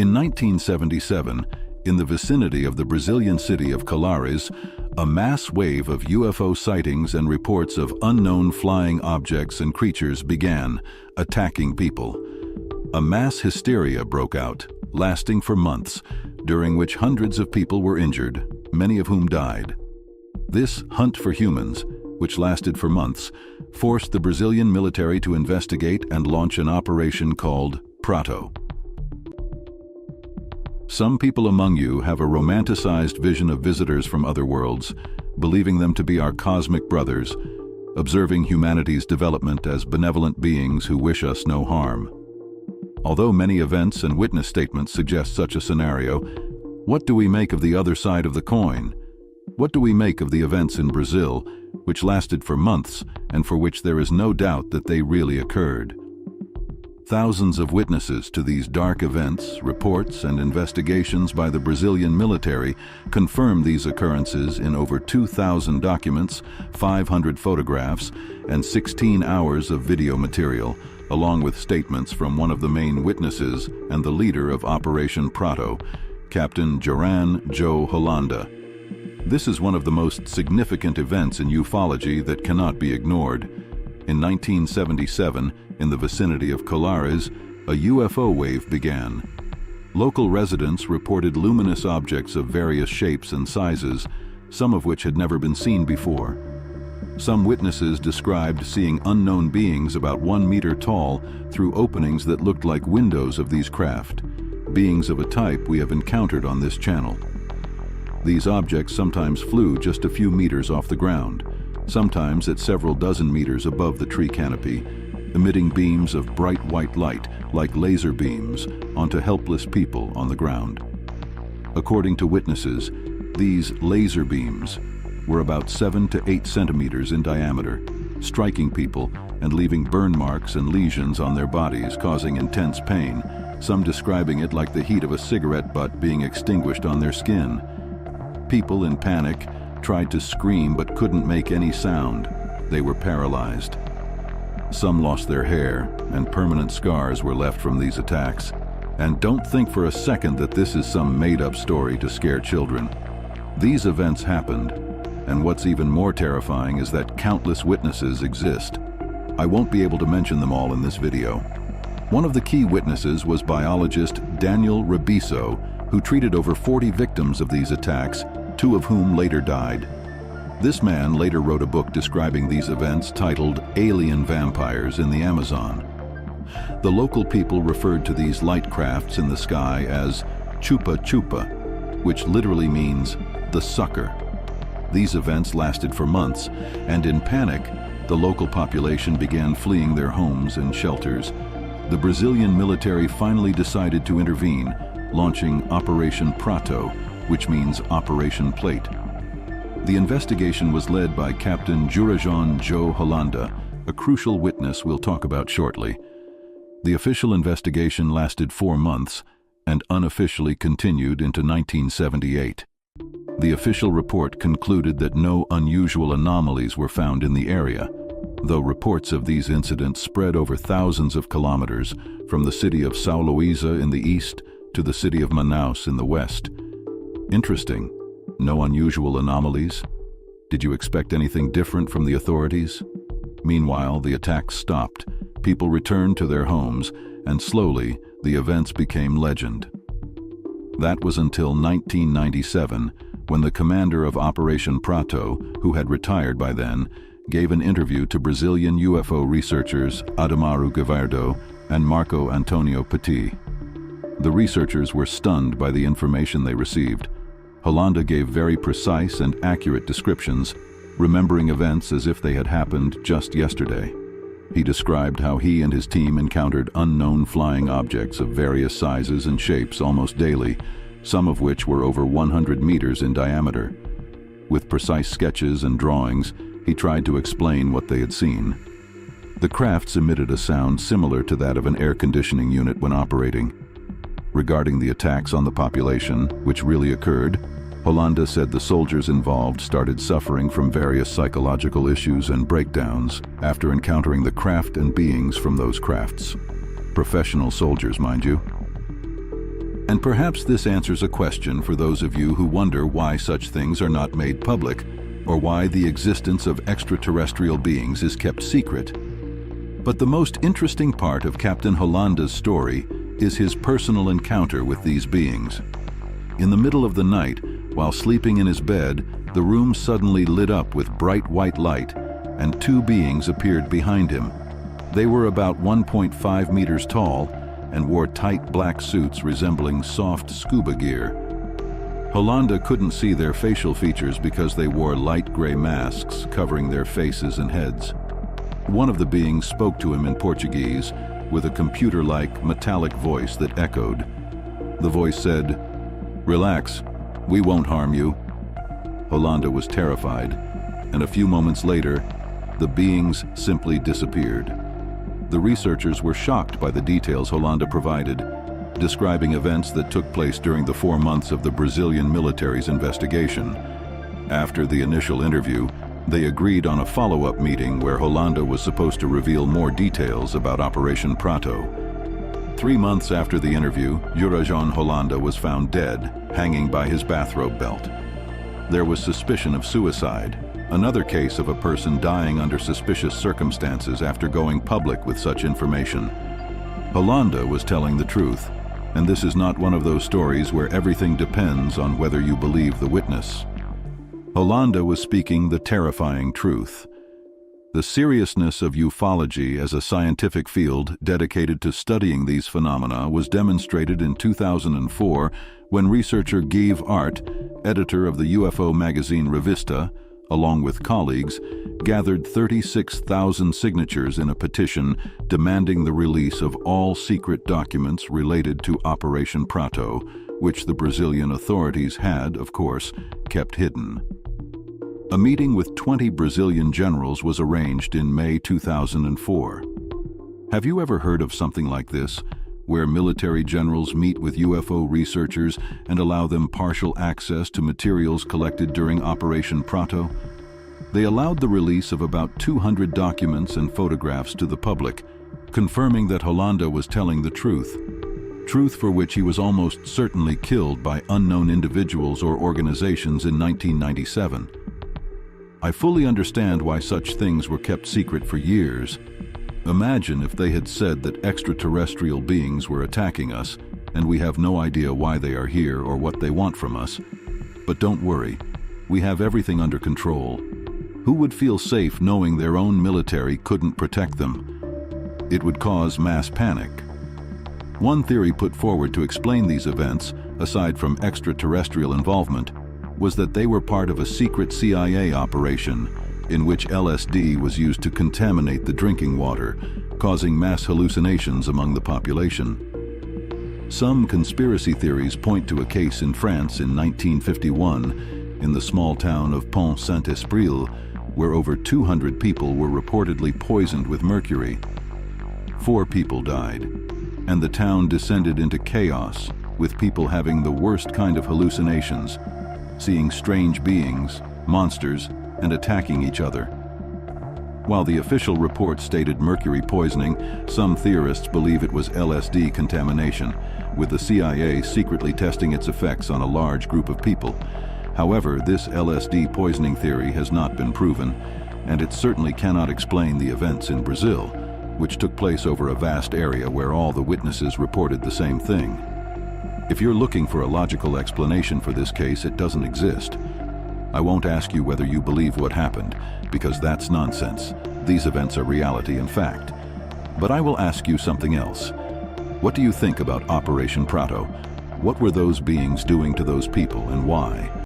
In 1977, in the vicinity of the Brazilian city of Colares, a mass wave of UFO sightings and reports of unknown flying objects and creatures began, attacking people. A mass hysteria broke out, lasting for months, during which hundreds of people were injured, many of whom died. This hunt for humans, which lasted for months, forced the Brazilian military to investigate and launch an operation called Prato. Some people among you have a romanticized vision of visitors from other worlds, believing them to be our cosmic brothers, observing humanity's development as benevolent beings who wish us no harm. Although many events and witness statements suggest such a scenario, what do we make of the other side of the coin? What do we make of the events in Brazil, which lasted for months and for which there is no doubt that they really occurred? Thousands of witnesses to these dark events, reports, and investigations by the Brazilian military confirm these occurrences in over 2,000 documents, 500 photographs, and 16 hours of video material, along with statements from one of the main witnesses and the leader of Operation Prato, Captain Joran Joe Holanda. This is one of the most significant events in ufology that cannot be ignored. In 1977, in the vicinity of Colares, a UFO wave began. Local residents reported luminous objects of various shapes and sizes, some of which had never been seen before. Some witnesses described seeing unknown beings about 1 meter tall through openings that looked like windows of these craft, beings of a type we have encountered on this channel. These objects sometimes flew just a few meters off the ground, sometimes at several dozen meters above the tree canopy, emitting beams of bright white light like laser beams onto helpless people on the ground. According to witnesses, these laser beams were about 7 to 8 centimeters in diameter, striking people and leaving burn marks and lesions on their bodies, causing intense pain, some describing it like the heat of a cigarette butt being extinguished on their skin. People in panic tried to scream but couldn't make any sound. They were paralyzed. Some lost their hair, and permanent scars were left from these attacks. And don't think for a second that this is some made-up story to scare children. These events happened, and what's even more terrifying is that countless witnesses exist. I won't be able to mention them all in this video. One of the key witnesses was biologist Daniel Rabiso, who treated over 40 victims of these attacks, 2 of whom later died. This man later wrote a book describing these events titled Alien Vampires in the Amazon. The local people referred to these light crafts in the sky as chupa chupa, which literally means the sucker. These events lasted for months, and in panic, the local population began fleeing their homes and shelters. The Brazilian military finally decided to intervene, launching Operation Prato, which means Operation Plate. The investigation was led by Captain Joran Joe Holanda, a crucial witness we'll talk about shortly. The official investigation lasted 4 months and unofficially continued into 1978. The official report concluded that no unusual anomalies were found in the area, though reports of these incidents spread over thousands of kilometers from the city of São Luís in the east to the city of Manaus in the west. Interesting. No unusual anomalies? Did you expect anything different from the authorities? Meanwhile, the attacks stopped, people returned to their homes, and slowly, the events became legend. That was until 1997, when the commander of Operation Prato, who had retired by then, gave an interview to Brazilian UFO researchers Adamaru Gavardo and Marco Antonio Petit. The researchers were stunned by the information they received. Holanda gave very precise and accurate descriptions, remembering events as if they had happened just yesterday. He described how he and his team encountered unknown flying objects of various sizes and shapes almost daily, some of which were over 100 meters in diameter. With precise sketches and drawings, he tried to explain what they had seen. The crafts emitted a sound similar to that of an air conditioning unit when operating. Regarding the attacks on the population, which really occurred, Holanda said the soldiers involved started suffering from various psychological issues and breakdowns after encountering the craft and beings from those crafts. Professional soldiers, mind you. And perhaps this answers a question for those of you who wonder why such things are not made public, or why the existence of extraterrestrial beings is kept secret. But the most interesting part of Captain Holanda's story is his personal encounter with these beings. In the middle of the night, while sleeping in his bed, the room suddenly lit up with bright white light, and two beings appeared behind him. They were about 1.5 meters tall and wore tight black suits resembling soft scuba gear. Holanda couldn't see their facial features because they wore light gray masks covering their faces and heads. One of the beings spoke to him in Portuguese with a computer-like metallic voice that echoed. The voice said, "Relax, we won't harm you." Holanda was terrified, and a few moments later, the beings simply disappeared. The researchers were shocked by the details Holanda provided, describing events that took place during the 4 months of the Brazilian military's investigation. After the initial interview, they agreed on a follow-up meeting where Holanda was supposed to reveal more details about Operation Prato. 3 months after the interview, Jurajan Holanda was found dead, hanging by his bathrobe belt. There was suspicion of suicide, another case of a person dying under suspicious circumstances after going public with such information. Holanda was telling the truth, and this is not one of those stories where everything depends on whether you believe the witness. Holanda was speaking the terrifying truth. The seriousness of ufology as a scientific field dedicated to studying these phenomena was demonstrated in 2004 when researcher Guy Art, editor of the UFO magazine Revista, along with colleagues, gathered 36,000 signatures in a petition demanding the release of all secret documents related to Operation Prato, which the Brazilian authorities had, of course, kept hidden. A meeting with 20 Brazilian generals was arranged in May 2004. Have you ever heard of something like this, where military generals meet with UFO researchers and allow them partial access to materials collected during Operation Prato? They allowed the release of about 200 documents and photographs to the public, confirming that Holanda was telling the truth for which he was almost certainly killed by unknown individuals or organizations in 1997. I fully understand why such things were kept secret for years. Imagine if they had said that extraterrestrial beings were attacking us, and we have no idea why they are here or what they want from us. But don't worry, we have everything under control. Who would feel safe knowing their own military couldn't protect them? It would cause mass panic. One theory put forward to explain these events, aside from extraterrestrial involvement, was that they were part of a secret CIA operation in which LSD was used to contaminate the drinking water, causing mass hallucinations among the population. Some conspiracy theories point to a case in France in 1951 in the small town of Pont-Saint-Esprit, where over 200 people were reportedly poisoned with mercury. 4 people died, and the town descended into chaos, with people having the worst kind of hallucinations, seeing strange beings, monsters, and attacking each other. While the official report stated mercury poisoning, some theorists believe it was LSD contamination, with the CIA secretly testing its effects on a large group of people. However, this LSD poisoning theory has not been proven, and it certainly cannot explain the events in Brazil, which took place over a vast area where all the witnesses reported the same thing. If you're looking for a logical explanation for this case, it doesn't exist. I won't ask you whether you believe what happened, because that's nonsense. These events are reality and fact. But I will ask you something else. What do you think about Operation Prato? What were those beings doing to those people, and why?